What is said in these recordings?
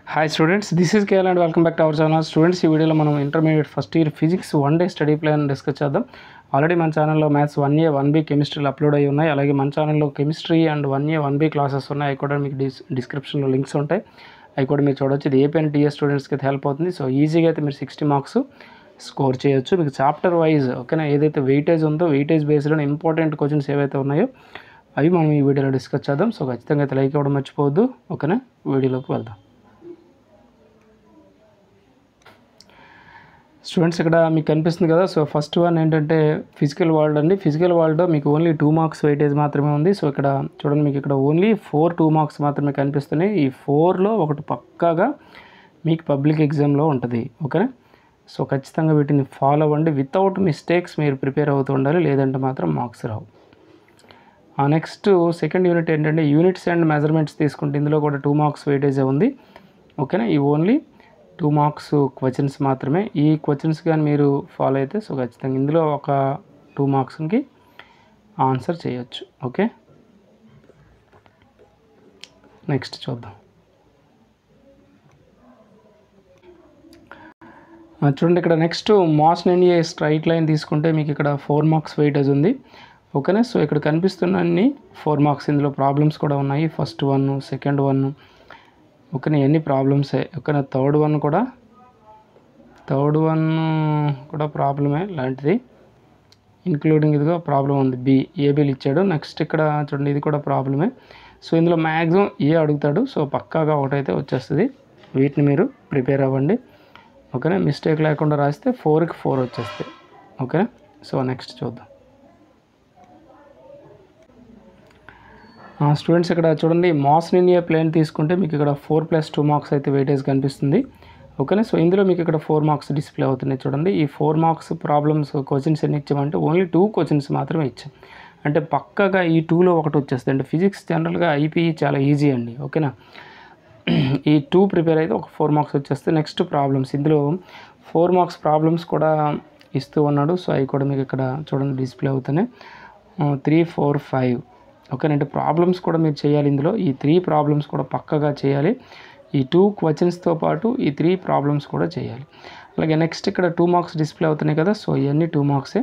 Hi students, this is KL and welcome back to our channel. Students, ఈ వీడియోలో మనం intermediate first year physics 1 day study plan discuss చేద్దాం. Already మన ఛానల్లో maths 1A 1B కెమిస్ట్రీలు upload అయ్యి ఉన్నాయి. అలాగే మన ఛానల్లో chemistry and 1A 1B classes ఉన్నాయి. అవి కూడా మీకు డిస్క్రిప్షన్లో లింక్స్ ఉంటాయి. అవి కూడా మీరు చూడవచ్చు. ఇది ఏపీ అండ్ టీఎస్ స్టూడెంట్స్కి అయితే హెల్ప్ అవుతుంది. సో ఈజీగా అయితే మీరు 60 మార్క్స్ స్కోర్ చేయొచ్చు. మీకు చాప్టర్ వైజ్ ఓకేనా, ఏదైతే వెయిటేజ్ ఉందో వెయిటేజ్ బేస్డ్ ఇంపార్టెంట్ క్వశ్చన్స్ ఏవైతే ఉన్నాయో అవి మనం ఈ వీడియోలో డిస్కస్ చేద్దాం. సో ఖచ్చితంగా అయితే లైక్ ఇవ్వడం మర్చిపోవద్దు. ఓకేనా, వీడియోలోకి వెళ్దాం. స్టూడెంట్స్ ఇక్కడ మీకు కనిపిస్తుంది కదా. సో ఫస్ట్ వన్ ఏంటంటే ఫిజికల్ వరల్డ్ అండి. ఫిజికల్ వరల్డ్లో మీకు ఓన్లీ 2 మార్క్స్ వెయిటేజ్ మాత్రమే ఉంది. సో ఇక్కడ చూడండి, మీకు ఇక్కడ ఓన్లీ 2 మార్క్స్ మాత్రమే కనిపిస్తున్నాయి. ఈ 4లో ఒకటి పక్కాగా మీకు పబ్లిక్ ఎగ్జామ్లో ఉంటుంది. ఓకేనా, సో ఖచ్చితంగా వీటిని ఫాలో అవ్వండి. వితౌట్ మిస్టేక్స్ మీరు ప్రిపేర్ అవుతూ ఉండాలి, లేదంటే మాత్రం మార్క్స్ రావు. నెక్స్ట్ సెకండ్ యూనిట్ ఏంటంటే యూనిట్స్ అండ్ మెజర్మెంట్స్ తీసుకుంటే ఇందులో కూడా 2 మార్క్స్ వెయిటేజే ఉంది. ఓకేనా, ఈ ఓన్లీ 2 మార్క్స్ క్వశ్చన్స్ మాత్రమే. ఈ క్వశ్చన్స్ కానీ మీరు ఫాలో అయితే సో ఖచ్చితంగా ఇందులో ఒక 2 మార్క్స్కి ఆన్సర్ చేయొచ్చు. ఓకే, నెక్స్ట్ చూద్దాం. చూడండి, ఇక్కడ నెక్స్ట్ మాస్ ఎన్ఏ స్ట్రైట్ లైన్ తీసుకుంటే మీకు ఇక్కడ 4 మార్క్స్ వెయిటేజ్ ఉంది. ఓకేనా, సో ఇక్కడ కనిపిస్తున్న అన్ని 4 మార్క్స్. ఇందులో ప్రాబ్లమ్స్ కూడా ఉన్నాయి. ఫస్ట్ వన్, సెకండ్ వన్, ఓకేనా, ఎన్ని ప్రాబ్లమ్సే. ఓకేనా, థర్డ్ వన్ కూడా ప్రాబ్లమే లాంటిది, ఇంక్లూడింగ్ ఇదిగో ప్రాబ్లం ఉంది. ఏబీలు ఇచ్చాడు. నెక్స్ట్ ఇక్కడ చూడండి, ఇది కూడా ప్రాబ్లమే. సో ఇందులో మ్యాక్సిమం అడుగుతాడు. సో పక్కాగా ఒకటైతే వచ్చేస్తుంది. వీటిని మీరు ప్రిపేర్ అవ్వండి. ఓకేనా, మిస్టేక్ లేకుండా రాస్తే 4కి 4 వచ్చేస్తాయి. ఓకేనా, సో నెక్స్ట్ చూద్దాం. స్టూడెంట్స్ ఇక్కడ చూడండి, మాస్ లినియా ప్లేన్ తీసుకుంటే మీకు ఇక్కడ 4+2 మార్క్స్ అయితే వెయిటేజ్ కనిపిస్తుంది. ఓకేనా, సో ఇందులో మీకు ఇక్కడ 4 మార్క్స్ డిస్ప్లే అవుతున్నాయి. చూడండి, ఈ 4 మార్క్స్ ప్రాబ్లమ్స్ క్వశ్చన్స్ ఎన్ని ఇచ్చామంటే ఓన్లీ 2 క్వశ్చన్స్ మాత్రమే ఇచ్చాం. అంటే పక్కగా ఈ 2లో ఒకటి వచ్చేస్తుంది. అంటే ఫిజిక్స్ జనరల్గా ఐపీఈ చాలా ఈజీ అండి. ఓకేనా, ఈ 2 ప్రిపేర్ అయితే ఒక 4 మార్క్స్ వచ్చేస్తే నెక్స్ట్ ప్రాబ్లమ్స్. ఇందులో 4 మార్క్స్ ప్రాబ్లమ్స్ కూడా ఇస్తూ ఉన్నాడు. సో అవి కూడా మీకు ఇక్కడ చూడండి డిస్ప్లే అవుతున్నాయి. 3, 4, 5. ఓకేనంటే ప్రాబ్లమ్స్ కూడా మీరు చేయాలి. ఇందులో ఈ 3 ప్రాబ్లమ్స్ కూడా పక్కగా చేయాలి. ఈ 2 క్వశ్చన్స్తో పాటు ఈ 3 ప్రాబ్లమ్స్ కూడా చేయాలి. అలాగే నెక్స్ట్ ఇక్కడ 2 మార్క్స్ డిస్ప్లే అవుతున్నాయి కదా. సో ఇవన్నీ 2 మార్క్సే.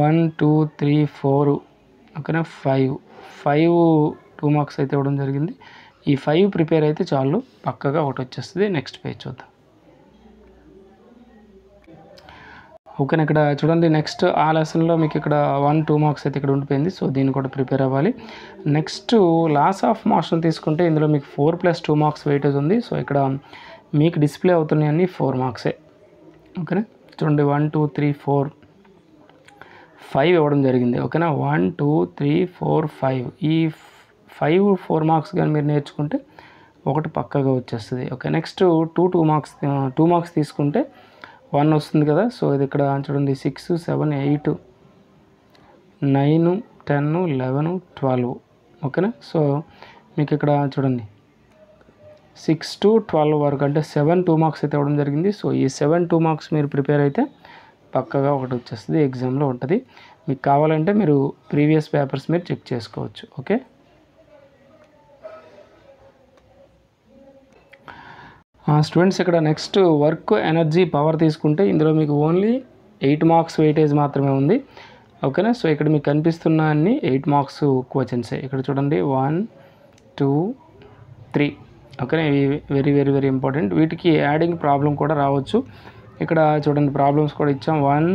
1, 2, 3, 4. ఓకేనా, 5 2 మార్క్స్ అయితే ఇవ్వడం జరిగింది. ఈ 5 ప్రిపేర్ అయితే చాలు, పక్కగా ఒకటి వచ్చేస్తుంది. నెక్స్ట్ పేజ్ చూద్దాం. ఓకేనా, ఇక్కడ చూడండి, నెక్స్ట్ ఆ లెసన్లో మీకు ఇక్కడ 1, 2 మార్క్స్ అయితే ఇక్కడ ఉండిపోయింది. సో దీన్ని కూడా ప్రిపేర్ అవ్వాలి. నెక్స్ట్ లాస్ ఆఫ్ మోషన్ తీసుకుంటే ఇందులో మీకు 4+2 మార్క్స్ వెయిటేజ్ ఉంది. సో ఇక్కడ మీకు డిస్ప్లే అవుతున్నాయి అన్ని 4 మార్క్సే. ఓకేనా, చూడండి 1, 2, 3, 4, 5 ఇవ్వడం జరిగింది. ఓకేనా, 1, 2, 3, 4, 5. ఈ 4 మార్క్స్ కానీ మీరు నేర్చుకుంటే ఒకటి పక్కగా వచ్చేస్తుంది. ఓకే, నెక్స్ట్ 2 మార్క్స్ తీసుకుంటే 1 వస్తుంది కదా. సో ఇది ఇక్కడ చూడండి 6, 7, 8, 9, 10, 11, 12. ఓకేనా, సో మీకు ఇక్కడ చూడండి 6 to 12 వరకు అంటే 7 2 మార్క్స్ అయితే ఇవ్వడం జరిగింది. సో ఈ 7 2 మార్క్స్ మీరు ప్రిపేర్ అయితే పక్కగా ఒకటి వచ్చేస్తుంది, ఎగ్జామ్లో ఉంటుంది. మీకు కావాలంటే మీరు ప్రీవియస్ పేపర్స్ మీరు చెక్ చేసుకోవచ్చు. ఓకే, స్టూడెంట్స్ ఇక్కడ నెక్స్ట్ వర్క్, ఎనర్జీ, పవర్ తీసుకుంటే ఇందులో మీకు ఓన్లీ 8 మార్క్స్ వెయిటేజ్ మాత్రమే ఉంది. ఓకేనా, సో ఇక్కడ మీకు కనిపిస్తున్న అన్ని 8 మార్క్స్ క్వశ్చన్సే. ఇక్కడ చూడండి 1, 2, 3. ఓకేనా, ఇవి వెరీ వెరీ వెరీ ఇంపార్టెంట్. వీటికి యాడింగ్ ప్రాబ్లం కూడా రావచ్చు. ఇక్కడ చూడండి ప్రాబ్లమ్స్ కూడా ఇచ్చాం. 1,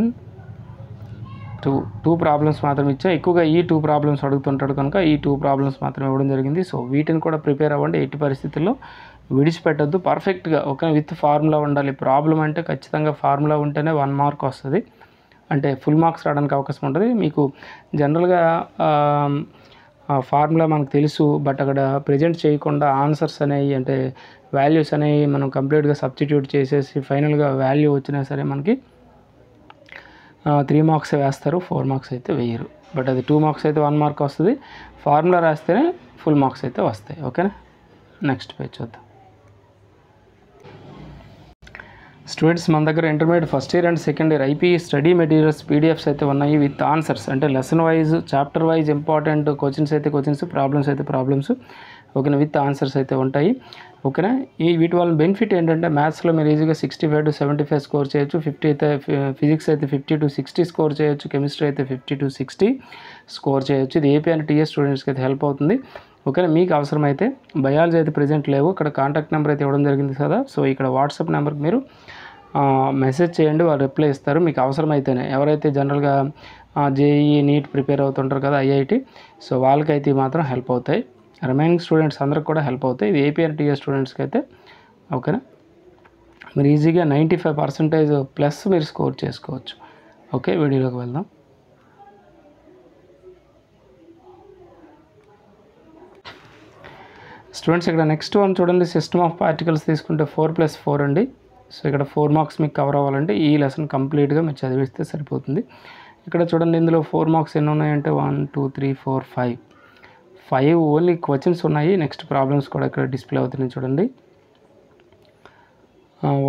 2 ప్రాబ్లమ్స్ మాత్రం ఇచ్చాం. ఎక్కువగా ఈ 2 ప్రాబ్లమ్స్ అడుగుతుంటాడు కనుక ఈ 2 ప్రాబ్లమ్స్ మాత్రం ఇవ్వడం జరిగింది. సో వీటిని కూడా ప్రిపేర్ అవ్వండి. ఎట్టి పరిస్థితుల్లో విడిచిపెట్టద్దు. పర్ఫెక్ట్గా ఓకే, విత్ ఫార్ములా ఉండాలి. ప్రాబ్లం అంటే ఖచ్చితంగా ఫార్ములా ఉంటేనే 1 మార్క్ వస్తుంది, అంటే ఫుల్ మార్క్స్ రావడానికి అవకాశం ఉంటుంది. మీకు జనరల్గా ఫార్ములా మనకు తెలుసు, బట్ అక్కడ ప్రజెంట్ చేయకుండా ఆన్సర్స్ అనేవి అంటే వాల్యూస్ అనేవి మనం కంప్లీట్గా సబ్స్టిట్యూట్ చేసేసి ఫైనల్గా వాల్యూ వచ్చినా సరే మనకి 3 మార్క్స్ వేస్తారు, 4 మార్క్స్ అయితే వేయరు. బట్ అది 2 మార్క్స్ అయితే 1 మార్క్ వస్తుంది. ఫార్ములా రాస్తేనే ఫుల్ మార్క్స్ అయితే వస్తాయి. ఓకేనా, నెక్స్ట్ పేజ్ చూద్దాం. స్టూడెంట్స్ మన దగ్గర intermediate first year and second year IP study materials PDFs అయితే ఉన్నాయి విత్ ఆన్సర్స్. అంటే lesson wise chapter wise important questions అయితే క్వశ్చన్స్, ప్రాబ్లమ్స్ అయితే ప్రాబ్లమ్స్. ఓకేనా, విత్ ఆన్సర్స్ అయితే ఉంటాయి. ఓకేనా, వీటి వల్ల బెనిఫిట్ ఏంటంటే మ్యాథ్స్లో మీరు ఈజీగా 65 to 75 స్కోర్ చేయొచ్చు. 50 అయితే ఫిజిక్స్ అయితే 50 to 60 స్కోర్ చేయొచ్చు. కెమిస్ట్రీ అయితే 50 to 60 స్కోర్ చేయొచ్చు. ఇది ఏపీ అండ్ టీఎస్ స్టూడెంట్స్కి అయితే హెల్ప్ అవుతుంది. ఓకేనా, మీకు అవసరమైతే బయాలజీ అయితే ప్రెజెంట్ లేవు, ఇక్కడ కాంటాక్ట్ నెంబర్ అయితే ఇవ్వడం జరిగింది కదా. సో ఇక్కడ వాట్సాప్ నెంబర్కి మీరు మెసేజ్ చేయండి, వాళ్ళు రిప్లై ఇస్తారు. మీకు అవసరమైతేనే ఎవరైతే జనరల్గా జేఈఈ నీట్ ప్రిపేర్ అవుతుంటారు కదా ఐఐటి, సో వాళ్ళకైతే మాత్రం హెల్ప్ అవుతాయి. రిమైనింగ్ స్టూడెంట్స్ అందరికి కూడా హెల్ప్ అవుతాయి. ఇది ఏపీ అండ్ టీఎస్ స్టూడెంట్స్కి అయితే ఓకేనా, మీరు ఈజీగా 95% ప్లస్ మీరు స్కోర్ చేసుకోవచ్చు. ఓకే, వీడియోలోకి వెళ్దాం. స్టూడెంట్స్ ఇక్కడ నెక్స్ట్ వన్ చూడండి, సిస్టమ్ ఆఫ్ పార్టికల్స్ తీసుకుంటే 4+4 అండి. సో ఇక్కడ 4 మార్క్స్ మీకు కవర్ అవ్వాలంటే ఈ లెసన్ కంప్లీట్గా మీరు చదివిస్తే సరిపోతుంది. ఇక్కడ చూడండి, ఇందులో 4 మార్క్స్ ఎన్ని ఉన్నాయంటే 1 2 3 4 5 ఓన్లీ క్వశ్చన్స్ ఉన్నాయి. నెక్స్ట్ ప్రాబ్లమ్స్ కూడా ఇక్కడ డిస్ప్లే అవుతున్నాయి చూడండి.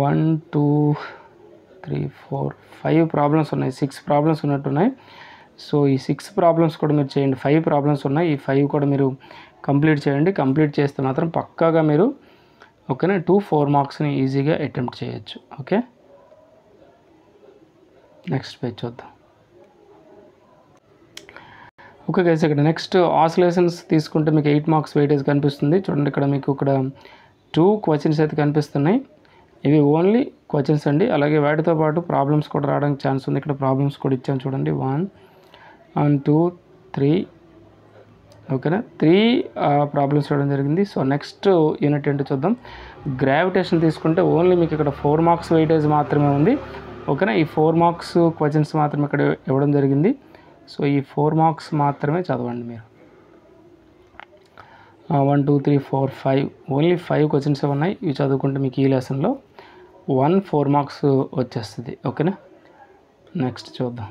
1 2 3 4 5 ప్రాబ్లమ్స్ ఉన్నాయి. 6 ప్రాబ్లమ్స్ ఉన్నట్టున్నాయి. సో ఈ 6 ప్రాబ్లమ్స్ కూడా మీరు చేయండి. 5 ప్రాబ్లమ్స్ ఉన్నాయి, ఈ 5 కూడా మీరు కంప్లీట్ చేయండి. కంప్లీట్ చేస్తే మాత్రం పక్కాగా మీరు ఓకేనా 4 మార్క్స్ని ఈజీగా అటెంప్ట్ చేయొచ్చు. ఓకే, నెక్స్ట్ పేజ్ చూద్దాం. ఓకే గైస్, ఇక్కడ నెక్స్ట్ ఆసిలేషన్స్ తీసుకుంటే మీకు 8 మార్క్స్ వెయిటేజ్ కనిపిస్తుంది చూడండి. ఇక్కడ మీకు ఇక్కడ 2 క్వశ్చన్స్ అయితే కనిపిస్తున్నాయి. ఇవి ఓన్లీ క్వశ్చన్స్ అండి. అలాగే వాటితో పాటు ప్రాబ్లమ్స్ కూడా రావడానికి ఛాన్స్ ఉంది. ఇక్కడ ప్రాబ్లమ్స్ కూడా ఇచ్చాను చూడండి. 1 and 2 3 ఓకేనా, 3 ప్రాబ్లమ్స్ ఇవ్వడం జరిగింది. సో నెక్స్ట్ యూనిట్ ఏంటో చూద్దాం. గ్రావిటేషన్ తీసుకుంటే ఓన్లీ మీకు ఇక్కడ 4 మార్క్స్ వెయిటేజ్ మాత్రమే ఉంది. ఓకేనా, ఈ 4 మార్క్స్ క్వశ్చన్స్ మాత్రమే ఇక్కడ ఇవ్వడం జరిగింది. సో ఈ 4 మార్క్స్ మాత్రమే చదవండి మీరు. 1 2 3 4 5 ఓన్లీ 5 క్వశ్చన్స్ ఉన్నాయి. ఇవి చదువుకుంటే మీకు ఈ లెసన్లో 4 మార్క్స్ వచ్చేస్తుంది. ఓకేనా, నెక్స్ట్ చూద్దాం.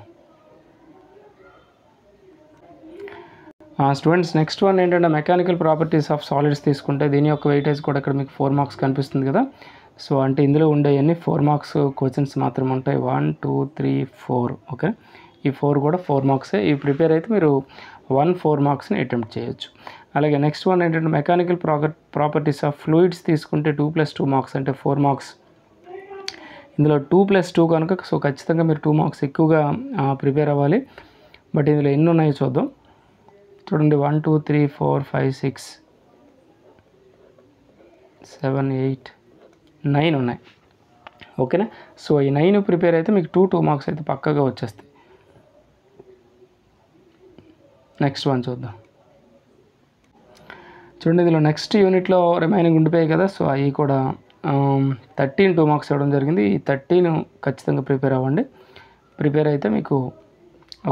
స్టూడెంట్స్ నెక్స్ట్ వన్ ఏంటంటే మెకానికల్ ప్రాపర్టీస్ ఆఫ్ సాలిడ్స్ తీసుకుంటే దీని యొక్క వెయిటేజ్ కూడా ఇక్కడ మీకు 4 మార్క్స్ కనిపిస్తుంది కదా. సో అంటే ఇందులో ఉండేవన్నీ 4 మార్క్స్ క్వశ్చన్స్ మాత్రమే ఉంటాయి. 1 2 3 4 ఓకే, ఈ 4 కూడా 4 మార్క్సే. ఈ ప్రిపేర్ అయితే మీరు 4 మార్క్స్ని అటెంప్ట్ చేయొచ్చు. అలాగే నెక్స్ట్ వన్ ఏంటంటే మెకానికల్ ప్రాపర్టీస్ ఆఫ్ ఫ్లూయిడ్స్ తీసుకుంటే 2+2 మార్క్స్ అంటే 4 మార్క్స్. ఇందులో 2+2 కనుక సో ఖచ్చితంగా మీరు 2 మార్క్స్ ఎక్కువగా ప్రిపేర్ అవ్వాలి. బట్ ఇందులో ఎన్ని ఉన్నాయో చూద్దాం. చూడండి 1 2 3 4 5 6 7 8 9 ఉన్నాయి. ఓకేనా, సో ఈ 9 ప్రిపేర్ అయితే మీకు 2 మార్క్స్ అయితే పక్కగా వచ్చేస్తాయి. నెక్స్ట్ వన్ చూద్దాం. చూడండి, ఇందులో నెక్స్ట్ యూనిట్లో రిమైనింగ్ ఉండిపోయాయి కదా. సో అవి కూడా 13 2 మార్క్స్ ఇవ్వడం జరిగింది. ఈ 13 ఖచ్చితంగా ప్రిపేర్ అవ్వండి. ప్రిపేర్ అయితే మీకు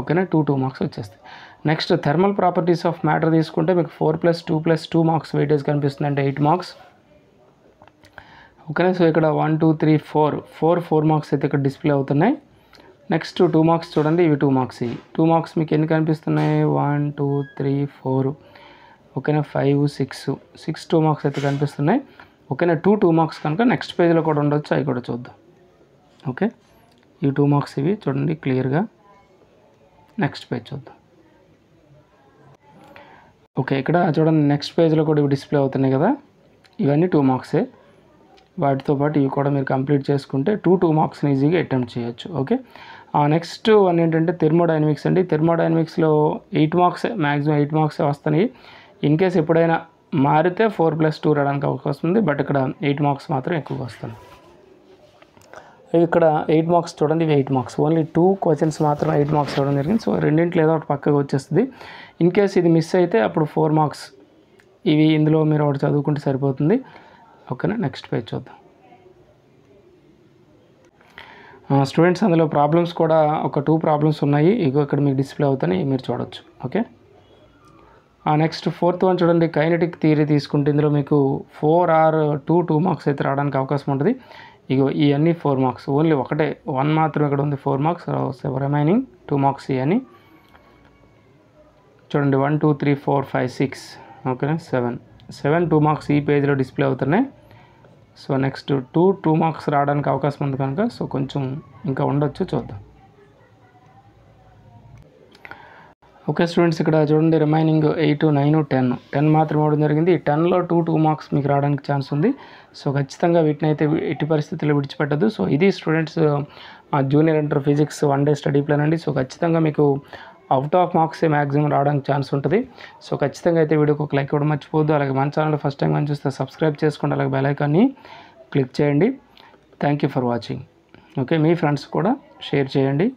ఓకేనా 2 మార్క్స్ వచ్చేస్తాయి. Next thermal properties of matter తీసుకుంటే మీకు 4+2+2 మార్క్స్ వెయిటేజ్ కనిపిస్తుంది అంటే 8 మార్క్స్. ఓకేనా, సో ఇక్కడ 1 2 3 4 మార్క్స్ అయితే ఇక్కడ డిస్ప్లే అవుతున్నాయి. నెక్స్ట్ 2 మార్క్స్ చూడండి, ఇవి 2 మార్క్స్. ఇవి 2 మార్క్స్ మీకు ఎన్ని కనిపిస్తున్నాయి 1 2 3 4 ఓకేనా 5 6 2 మార్క్స్ అయితే కనిపిస్తున్నాయి. ఓకేనా, 2 మార్క్స్ కనుక నెక్స్ట్ పేజ్లో కూడా ఉండొచ్చు, అవి కూడా చూద్దాం. ఓకే, ఈ 2 మార్క్స్ ఇవి చూడండి క్లియర్గా. నెక్స్ట్ పేజ్ చూద్దాం. ఓకే, ఇక్కడ చూడండి నెక్స్ట్ పేజ్లో కూడా ఇవి డిస్ప్లే అవుతున్నాయి కదా. ఇవన్నీ 2 మార్క్సే. వాటితో పాటు ఇవి కూడా మీరు కంప్లీట్ చేసుకుంటే 2 మార్క్స్ని ఈజీగా అటెంప్ట్ చేయొచ్చు. ఓకే, నెక్స్ట్ వన్ ఏంటంటే థెర్మోడైనమిక్స్ అండి. థెర్మోడైనమిక్స్లో 8 మార్క్సే, మ్యాక్సిమం 8 మార్క్సే వస్తాయి. ఇన్ కేస్ ఎప్పుడైనా మారితే 4+2 రావడానికి అవకాశం ఉంది. బట్ ఇక్కడ 8 మార్క్స్ మాత్రం ఎక్కువగా వస్తుంది. ఇక్కడ 8 మార్క్స్ చూడండి, ఇవి 8 మార్క్స్. ఓన్లీ 2 క్వశ్చన్స్ మాత్రం 8 మార్క్స్ ఇవ్వడం జరిగింది. సో రెండింటిలో ఏదో ఒకటి పక్కగా వచ్చేస్తుంది. ఇన్ కేస్ ఇది మిస్ అయితే అప్పుడు 4 మార్క్స్. ఇవి ఇందులో మీరు ఒకటి చదువుకుంటే సరిపోతుంది. ఓకేనా, నెక్స్ట్ పేజ్ చూద్దాం. స్టూడెంట్స్ అందులో ప్రాబ్లమ్స్ కూడా ఒక 2 ప్రాబ్లమ్స్ ఉన్నాయి. ఇగో ఇక్కడ మీకు డిస్ప్లే అవుతాయి, మీరు చూడొచ్చు. ఓకే, నెక్స్ట్ 4th వన్ చూడండి, కైనెటిక్ థియరీ తీసుకుంటే ఇందులో మీకు 4 or 2 మార్క్స్ అయితే రావడానికి అవకాశం ఉంటుంది. ఇగో ఇవన్నీ 4 మార్క్స్. ఓన్లీ 1 మాత్రం ఇక్కడ ఉంది 4 మార్క్స్. రిమైనింగ్ 2 మార్క్స్ ఇవన్నీ చూడండి. 1 2 3 4 5 6 ఓకేనా 7 2 మార్క్స్ ఈ పేజ్లో డిస్ప్లే అవుతున్నాయి. సో నెక్స్ట్ 2 మార్క్స్ రావడానికి అవకాశం ఉంది కనుక సో కొంచెం ఇంకా ఉండొచ్చు, చూద్దాం. ఓకే స్టూడెంట్స్, ఇక్కడ చూడండి రిమైనింగ్ 8, 9, 10 మాత్రం ఇవ్వడం జరిగింది. ఈ 10లో 2 మార్క్స్ మీకు రావడానికి ఛాన్స్ ఉంది. సో ఖచ్చితంగా వీటిని అయితే ఎట్టి పరిస్థితుల్లో విడిచిపెట్టద్దు. సో ఇది students junior inter physics 1 day study plan అండి. సో ఖచ్చితంగా మీకు అవుట్ ఆఫ్ మార్క్సే మ్యాక్సిమం రావడానికి ఛాన్స్ ఉంటుంది. సో ఖచ్చితంగా అయితే వీడియోకి ఒక లైక్ ఇవ్వడం మర్చిపోవద్దు. అలాగే మన ఛానల్ ఫస్ట్ టైం కానీ చూస్తే సబ్స్క్రైబ్ చేసుకోండి, అలాగే బెల్ ఐకాన్ని క్లిక్ చేయండి. Thank you for watching. Okay, me friends కూడా షేర్ చేయండి.